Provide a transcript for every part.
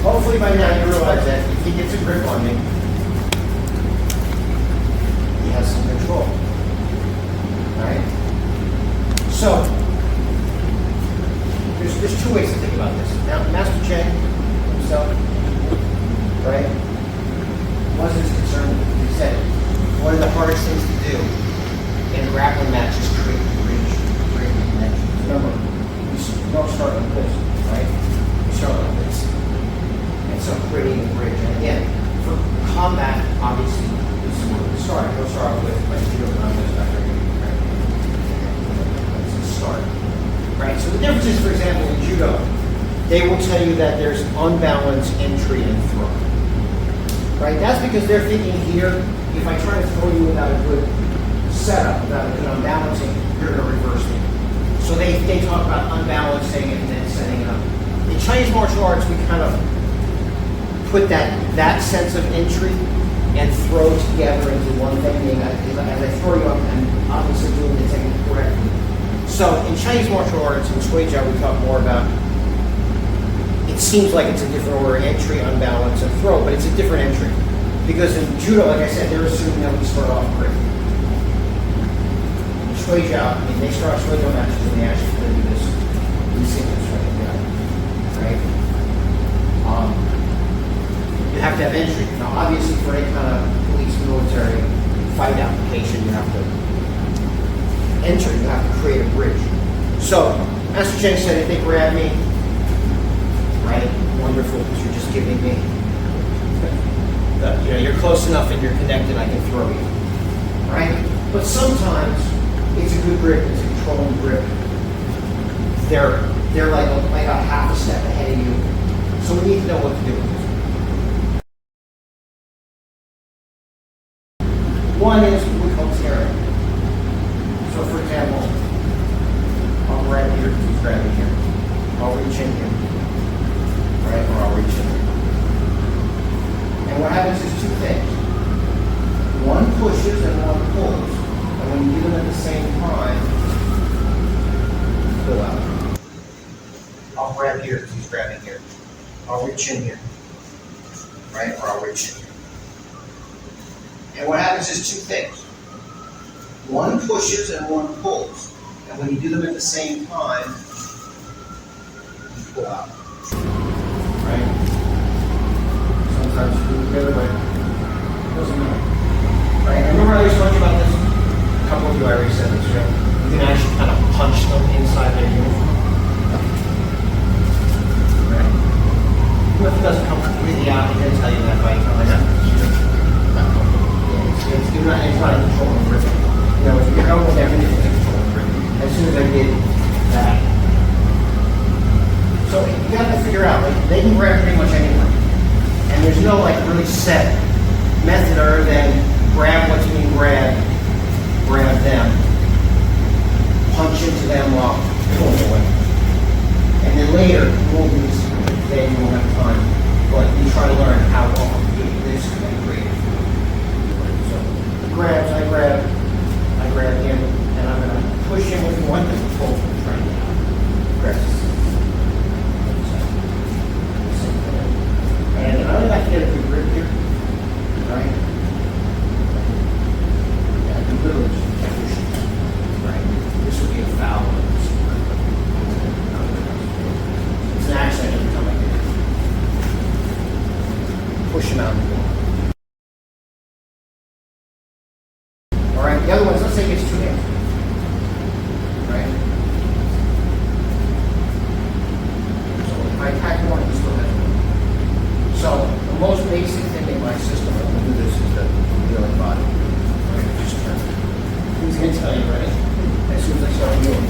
Hopefully by now you realize that if he gets a grip on me, he has some control. Right? So, there's two ways to think about this. Now, Master Chan himself, right, wasn't as concerned. He said one of the hardest things to do in a grappling match is create a bridge, create a connection. Remember, you don't start like this, right? You start like this. And so creating a bridge. And again, for combat, obviously, this is where we start. We'll start with like judo combos back there. Let's start. Right? So the difference is, for example, in judo, they will tell you that there's unbalanced entry and throw. Right? That's because they're thinking here, if I try to throw you without a good setup, without a good unbalancing, you're going to reverse me. So they talk about unbalancing and then setting it up. In Chinese martial arts, we kind of put that sense of entry and throw together into one thing. As I throw you up, I'm obviously doing the technique correctly. So in Chinese martial arts, in Shuai Jiao, we talk more about, it seems like it's a different order, entry, unbalance, and throw, but it's a different entry. Because in judo, like I said, they're assuming that we start off great. In Shuai Jiao, I mean, they start Shuai Jiao matches and they actually do this in sequence right? You have to have entry. Now, obviously, for any kind of police, military fight application, you have to enter. You have to create a bridge. So, Master Chen said, if they grab me, right, wonderful, because you're just giving me, you're close enough and you're connected, I can throw you, right? But sometimes it's a good grip, it's a controlling grip. They're like a half a step ahead of you. So we need to know what to do with this. One is what we call tearing. So for example, I'll grab here, he's grabbing here. I'll reach in here, right? Or I'll reach in here. And what happens is two things. One pushes and one pulls. And when you do them at the same time, pull out. I'll grab here because he's grabbing here. I'll reach in here, right? Or I'll reach in here. And what happens is two things. One pushes and one pulls. And when you do them at the same time, you pull out. Right? Sometimes you do it the other way. It doesn't matter. Right? I remember I always told you about this. A couple of you already said this, right? You can actually kind of punch them inside their uniform. Right? Even if it doesn't come completely out, he can tell you that by telling that. It's not a controlling grip. You know, if your elbow there, it's a controlling grip. As soon as I did that. So you have to figure out, like, they can grab pretty much anywhere. And there's no, like, really set method other than grab what's being grabbed, grab them, punch into them while pulling away. And then later, you won't do this today, you won't have time, but you try to learn how to do this and create. Grabs, I grab him, and I'm going to push him with one to pull from the train down. Grabs. And I only have to get a good grip here, right? Yeah, I can literally just push him, right? This would be a foul. It's an accident every time I get it. Push him out the door. The other ones, let's say it's two hands, right? So if I attack one, he still has one. So the most basic thing in my system, I'm going to do this, is the kneeling body. Right? Just turn. Who's going to tell you, right? As soon as I start kneeling,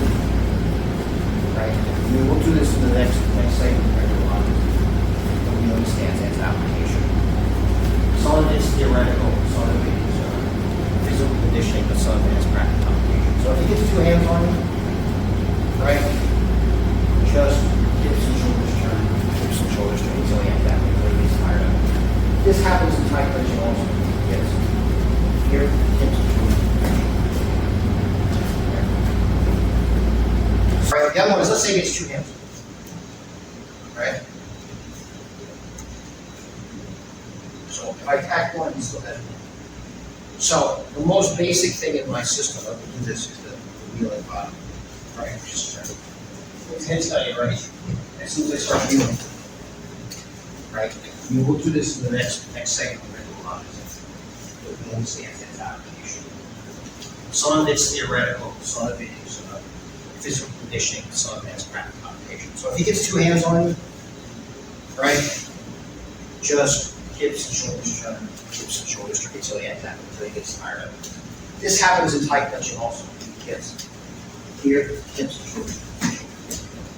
right? I mean, we'll do this in the next segment, right? But we understand that's application. Some of it's theoretical, some of it is physical conditioning, but some of it is practical application. So if he gets two hands on you, right, just hips and shoulders turn, hips and shoulders turn. He's only at that until he gets tired of it. This happens in tight clinching also. Yes. Here, hips and shoulders. Right. The other one is, let's say he gets two hands, right? still has it. So the most basic thing in my system, let me do this, is the wheeling bottom, right? Just let me tell you, right? As soon as I start wheeling, right? We will do this in the next segment. We're going to do a lot of this. We understand that application. Some of it's theoretical, some of it is physical conditioning, some of it has practical application. So if he gets two hands on you, right? Just hips and shoulders turn, hips and shoulders turn until he gets tired of it. This happens in tight punching also. Yes. Here, hips and shoulders.